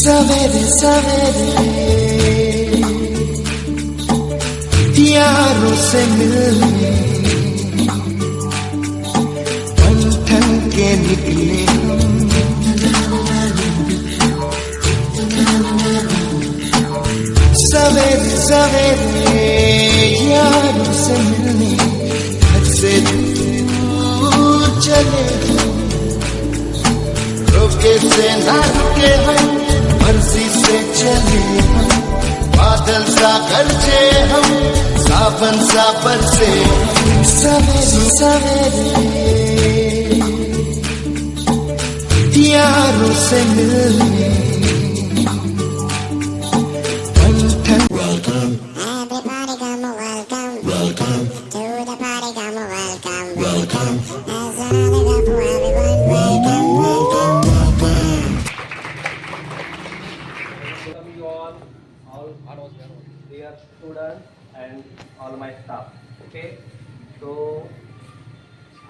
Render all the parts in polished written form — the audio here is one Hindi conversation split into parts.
सवेरे सवेरे यारों से मिलने ठन ठन के निकले सवेरे सवेरे यारों से मिलने घर से दूर चले रुके से ना रुके हम मर्जी से चले हम बादल सा गरजे हम सावन सा बरसे सवेरे सवेरे यारों से मिलने Everybody come welcome, welcome to the party. Come welcome, welcome. There's another cup for everyone. Welcome, welcome, welcome. Welcome you all dear students and all my staff. Okay, so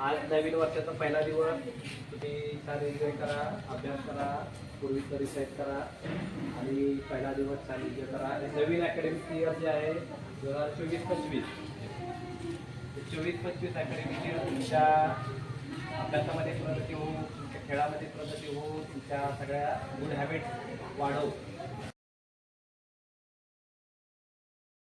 आज नवीन वर्षाचा पहिला दिवस. तुम्ही छान एन्जॉय करा, अभ्यास करा, पूर्वीचं रिसाईट करा आणि पहिला दिवस छान एन्जॉय करा. नवीन अकॅडमिक इयर जे आहे 2024-25 24-25 अकॅडमिक इयर तुमच्या अभ्यासामध्ये प्रगती हो, तुमच्या खेळामध्ये प्रगती हो, तुमच्या सगळ्या गुड हॅबिट वाढव.